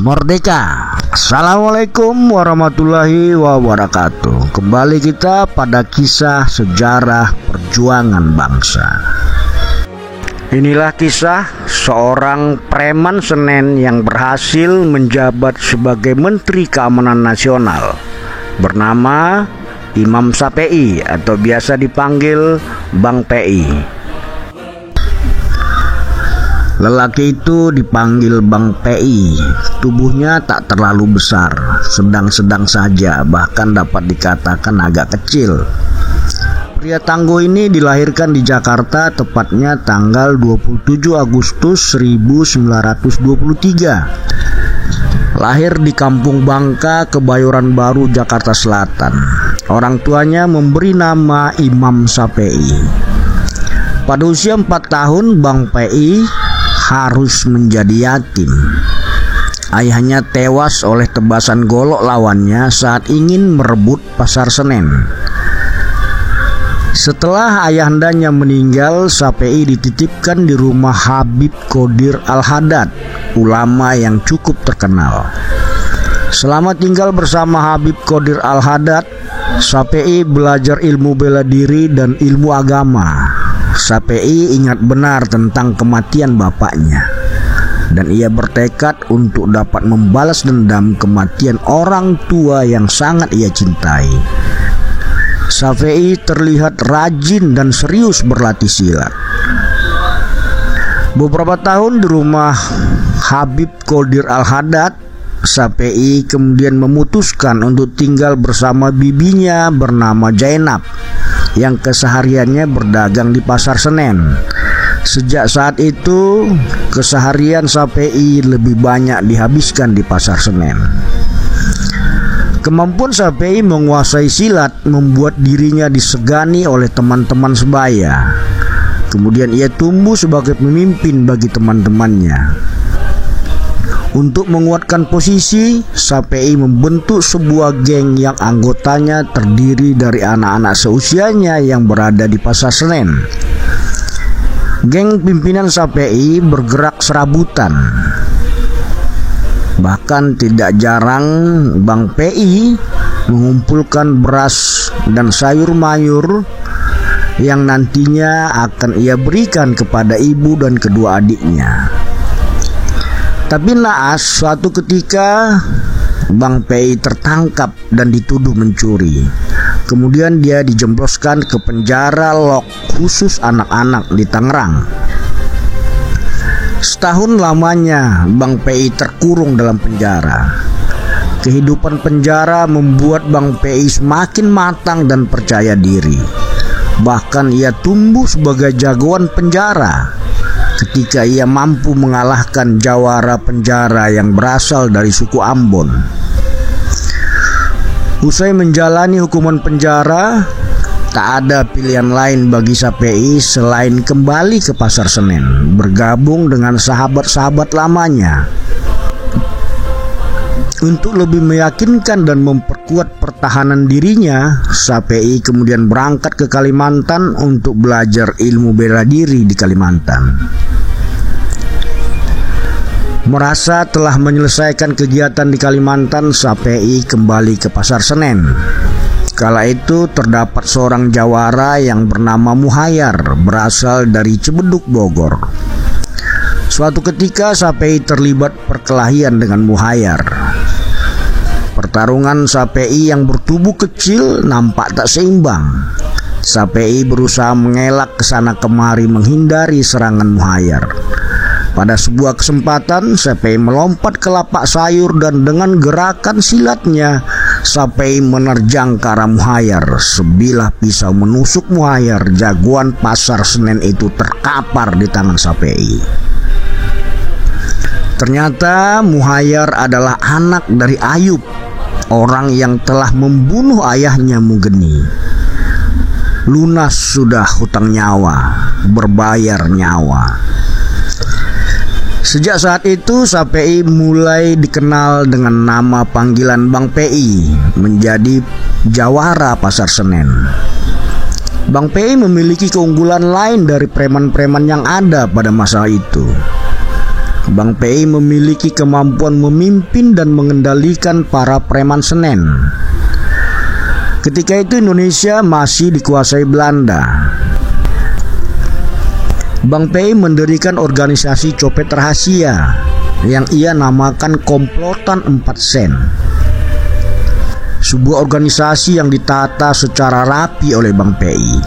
Merdeka. Assalamualaikum warahmatullahi wabarakatuh. Kembali kita pada kisah sejarah perjuangan bangsa. Inilah kisah seorang preman Senen yang berhasil menjabat sebagai Menteri Keamanan Nasional, bernama Imam Sape'i atau biasa dipanggil Bang Pi. Lelaki itu dipanggil Bang Pi. Tubuhnya tak terlalu besar, sedang-sedang saja, bahkan dapat dikatakan agak kecil. Pria tangguh ini dilahirkan di Jakarta tepatnya tanggal 27 Agustus 1923. Lahir di Kampung Bangka, Kebayoran Baru, Jakarta Selatan. Orang tuanya memberi nama Imam Sape'i. Pada usia 4 tahun, Bang Pi harus menjadi yatim. Ayahnya tewas oleh tebasan golok lawannya saat ingin merebut Pasar Senen. Setelah ayahandanya meninggal, Sape'i dititipkan di rumah Habib Qodir Al-Haddad, ulama yang cukup terkenal. Selama tinggal bersama Habib Qodir Al-Haddad, Sape'i belajar ilmu bela diri dan ilmu agama. Sape'i ingat benar tentang kematian bapaknya, dan ia bertekad untuk dapat membalas dendam kematian orang tua yang sangat ia cintai. Sape'i terlihat rajin dan serius berlatih silat. Beberapa tahun di rumah Habib Qodir Al-Haddad, Sape'i kemudian memutuskan untuk tinggal bersama bibinya bernama Zainab, yang kesehariannya berdagang di Pasar Senen. Sejak saat itu, keseharian Sape'i lebih banyak dihabiskan di Pasar Senen. Kemampuan Sape'i menguasai silat membuat dirinya disegani oleh teman-teman sebaya. Kemudian ia tumbuh sebagai pemimpin bagi teman-temannya. Untuk menguatkan posisi, Sape'i membentuk sebuah geng yang anggotanya terdiri dari anak-anak seusianya yang berada di Pasar Senen. Geng pimpinan Sape'i bergerak serabutan. Bahkan tidak jarang Bang Pi mengumpulkan beras dan sayur mayur yang nantinya akan ia berikan kepada ibu dan kedua adiknya. Tapi naas, suatu ketika Bang Pi tertangkap dan dituduh mencuri. Kemudian dia dijemploskan ke penjara lok khusus anak-anak di Tangerang. Setahun lamanya Bang Pi terkurung dalam penjara. Kehidupan penjara membuat Bang Pi semakin matang dan percaya diri. Bahkan ia tumbuh sebagai jagoan penjara ketika ia mampu mengalahkan jawara penjara yang berasal dari suku Ambon. Usai menjalani hukuman penjara, tak ada pilihan lain bagi Sape'i selain kembali ke Pasar Senen, bergabung dengan sahabat-sahabat lamanya. Untuk lebih meyakinkan dan memperkuat pertahanan dirinya, Sape'i kemudian berangkat ke Kalimantan untuk belajar ilmu bela diri di Kalimantan. Merasa telah menyelesaikan kegiatan di Kalimantan, Sape'i kembali ke Pasar Senen. Kala itu terdapat seorang jawara yang bernama Muhayyar, berasal dari Cibeduk, Bogor. Suatu ketika Sape'i terlibat perkelahian dengan Muhayyar. Pertarungan Sape'i yang bertubuh kecil nampak tak seimbang. Sape'i berusaha mengelak kesana kemari menghindari serangan Muhayyar. Pada sebuah kesempatan, Sape'i melompat ke lapak sayur dan dengan gerakan silatnya, Sape'i menerjang ke arah Muhayyar. Sebilah pisau menusuk Muhayyar. Jagoan Pasar Senen itu terkapar di tangan Sape'i. Ternyata Muhayyar adalah anak dari Ayub, orang yang telah membunuh ayahnya Mugeni. Lunas sudah hutang nyawa, berbayar nyawa. Sejak saat itu Sape'i mulai dikenal dengan nama panggilan Bang Pi, menjadi jawara Pasar Senen. Bang Pi memiliki keunggulan lain dari preman-preman yang ada pada masa itu. Bang PI memiliki kemampuan memimpin dan mengendalikan para preman Senen. Ketika itu Indonesia masih dikuasai Belanda. Bang PI mendirikan organisasi copet rahasia yang ia namakan Komplotan 4 Sen. Sebuah organisasi yang ditata secara rapi oleh Bang PI,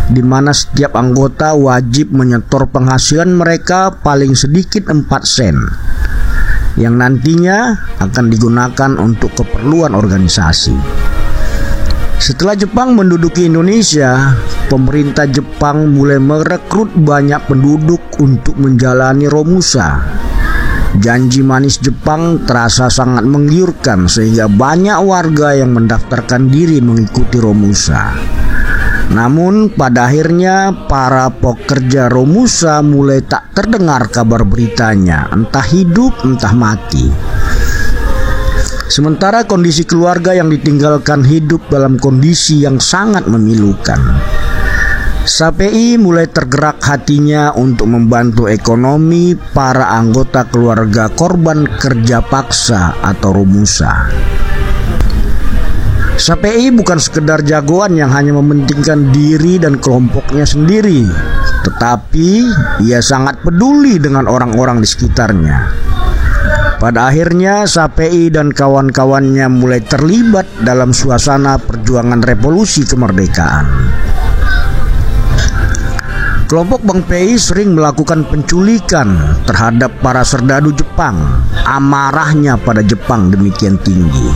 di mana setiap anggota wajib menyetor penghasilan mereka paling sedikit 4 sen yang nantinya akan digunakan untuk keperluan organisasi. Setelah Jepang menduduki Indonesia, pemerintah Jepang mulai merekrut banyak penduduk untuk menjalani Romusa. Janji manis Jepang terasa sangat menggiurkan sehingga banyak warga yang mendaftarkan diri mengikuti Romusa. Namun pada akhirnya para pekerja Romusa mulai tak terdengar kabar beritanya, entah hidup entah mati. Sementara kondisi keluarga yang ditinggalkan hidup dalam kondisi yang sangat memilukan. SAPI mulai tergerak hatinya untuk membantu ekonomi para anggota keluarga korban kerja paksa atau Romusa. SAPI bukan sekedar jagoan yang hanya mementingkan diri dan kelompoknya sendiri, tetapi ia sangat peduli dengan orang-orang di sekitarnya. Pada akhirnya SAPI dan kawan-kawannya mulai terlibat dalam suasana perjuangan revolusi kemerdekaan. Kelompok Bang PI sering melakukan penculikan terhadap para serdadu Jepang. Amarahnya pada Jepang demikian tinggi.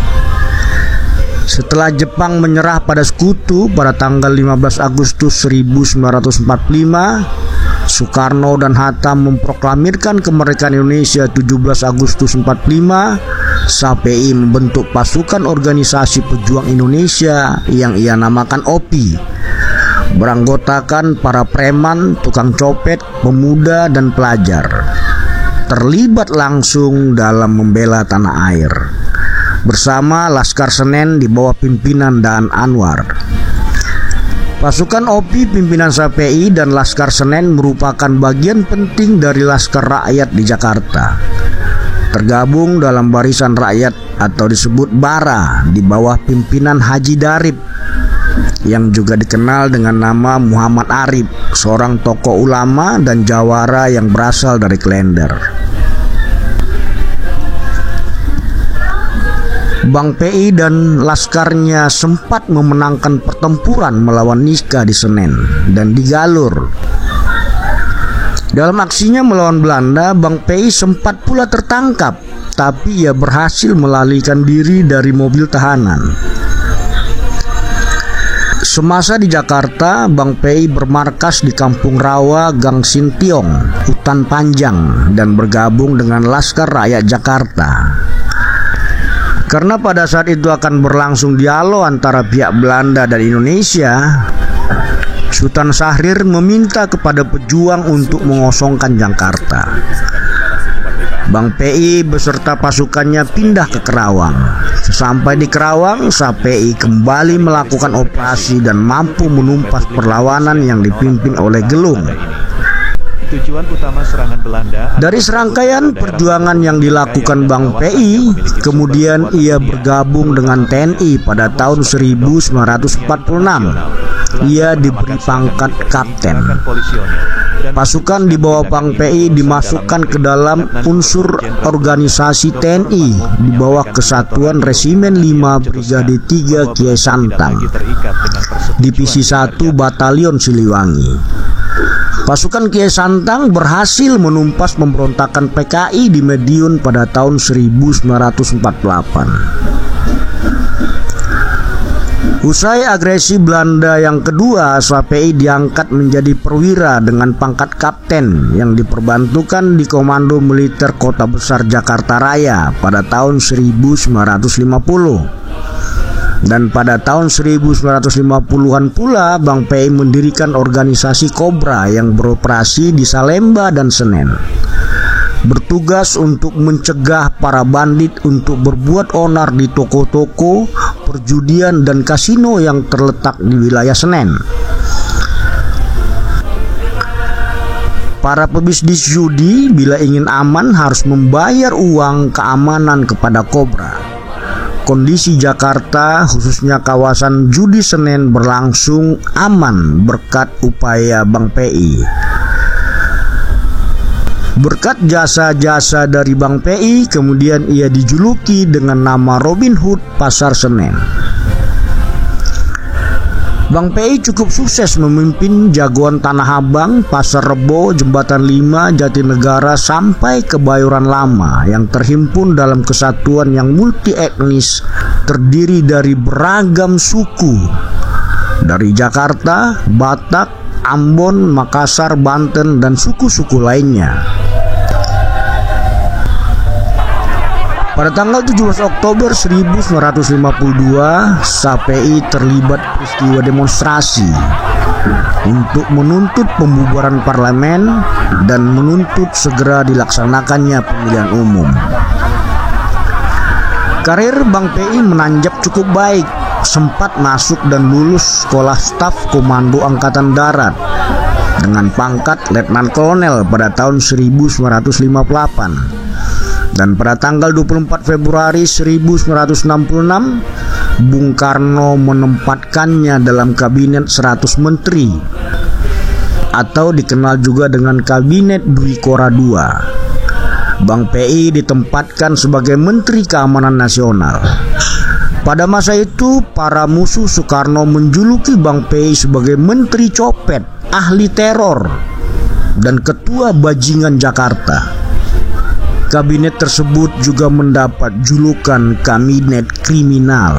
Setelah Jepang menyerah pada sekutu pada tanggal 15 Agustus 1945, Soekarno dan Hatta memproklamirkan kemerdekaan Indonesia 17 Agustus 45. SAPI membentuk pasukan organisasi pejuang Indonesia yang ia namakan OPI, beranggotakan para preman, tukang copet, pemuda dan pelajar, terlibat langsung dalam membela tanah air bersama Laskar Senen di bawah pimpinan Daan Anwar. Pasukan OPI pimpinan SAPI dan Laskar Senen merupakan bagian penting dari Laskar Rakyat di Jakarta. Tergabung dalam Barisan Rakyat atau disebut BARA di bawah pimpinan Haji Darip yang juga dikenal dengan nama Muhammad Arif, seorang tokoh ulama dan jawara yang berasal dari Klender. Bang PI dan laskarnya sempat memenangkan pertempuran melawan Niska di Senen dan di Galur. Dalam aksinya melawan Belanda, Bang PI sempat pula tertangkap, tapi ia berhasil melarikan diri dari mobil tahanan. Semasa di Jakarta, Bang PI bermarkas di Kampung Rawa, Gang Sintiong, Hutan Panjang, dan bergabung dengan Laskar Rakyat Jakarta. Karena pada saat itu akan berlangsung dialog antara pihak Belanda dan Indonesia, Sultan Syahrir meminta kepada pejuang untuk mengosongkan Jakarta. Bang PI beserta pasukannya pindah ke Kerawang. Sesampai di Kerawang, SAPI kembali melakukan operasi dan mampu menumpas perlawanan yang dipimpin oleh Gelung. Tujuan utama serangan Belanda. Dari serangkaian perjuangan yang dilakukan Bang PI, kemudian ia bergabung dengan TNI pada tahun 1946. Ia diberi pangkat kapten. Pasukan di bawah Bang PI dimasukkan ke dalam unsur organisasi TNI di bawah Kesatuan Resimen 5 Brigade 3 Kiai Santang, Divisi 1 Batalion Siliwangi. Pasukan Kiai Santang berhasil menumpas pemberontakan PKI di Madiun pada tahun 1948. Usai agresi Belanda yang kedua, SAPI diangkat menjadi perwira dengan pangkat kapten yang diperbantukan di Komando Militer Kota Besar Jakarta Raya pada tahun 1950. Dan pada tahun 1950-an pula Bang PI mendirikan organisasi Kobra yang beroperasi di Salemba dan Senen, bertugas untuk mencegah para bandit untuk berbuat onar di toko-toko, perjudian dan kasino yang terletak di wilayah Senen. Para pebisnis judi bila ingin aman harus membayar uang keamanan kepada Kobra. Kondisi Jakarta, khususnya kawasan judi Senen, berlangsung aman berkat upaya Bank PI. Berkat jasa-jasa dari Bank PI, kemudian ia dijuluki dengan nama Robin Hood Pasar Senen. Bank PI cukup sukses memimpin jagoan Tanah Abang, Pasar Rebo, Jembatan 5, Jatinegara sampai Kebayoran Lama yang terhimpun dalam kesatuan yang multi etnis terdiri dari beragam suku dari Jakarta, Batak, Ambon, Makassar, Banten, dan suku-suku lainnya. Pada tanggal 17 Oktober 1952, SAPI terlibat peristiwa demonstrasi untuk menuntut pembubaran parlemen dan menuntut segera dilaksanakannya pemilihan umum. Karir Bank PI menanjak cukup baik, sempat masuk dan lulus sekolah staf Komando Angkatan Darat dengan pangkat Letnan Kolonel pada tahun 1958. Dan pada tanggal 24 Februari 1966, Bung Karno menempatkannya dalam Kabinet 100 Menteri atau dikenal juga dengan Kabinet Dwi Kora II. Bank PI ditempatkan sebagai Menteri Keamanan Nasional. Pada masa itu, para musuh Soekarno menjuluki Bank PI sebagai Menteri Copet, ahli teror, dan Ketua Bajingan Jakarta. Kabinet tersebut juga mendapat julukan Kabinet Kriminal.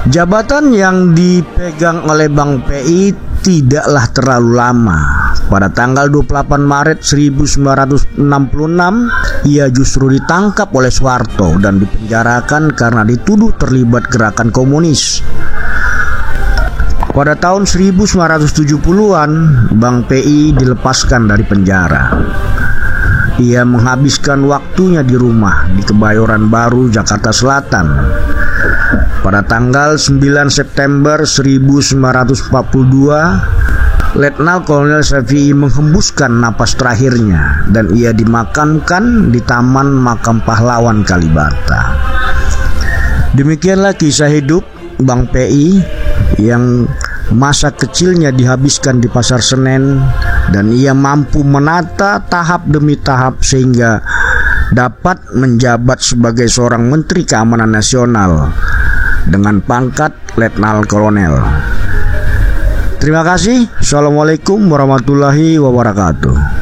Jabatan yang dipegang oleh Bank PI tidaklah terlalu lama. Pada tanggal 28 Maret 1966, ia justru ditangkap oleh Soeharto dan dipenjarakan karena dituduh terlibat gerakan komunis. Pada tahun 1970-an, Bank PI dilepaskan dari penjara. Ia menghabiskan waktunya di rumah di Kebayoran Baru, Jakarta Selatan. Pada tanggal 9 September 1942, Letnan Kolonel Syafi'i menghembuskan napas terakhirnya dan ia dimakamkan di Taman Makam Pahlawan Kalibata. Demikianlah kisah hidup Bank PI yang masa kecilnya dihabiskan di Pasar Senen, dan ia mampu menata tahap demi tahap sehingga dapat menjabat sebagai seorang Menteri Keamanan Nasional dengan pangkat Letnan Kolonel. Terima kasih. Assalamualaikum warahmatullahi wabarakatuh.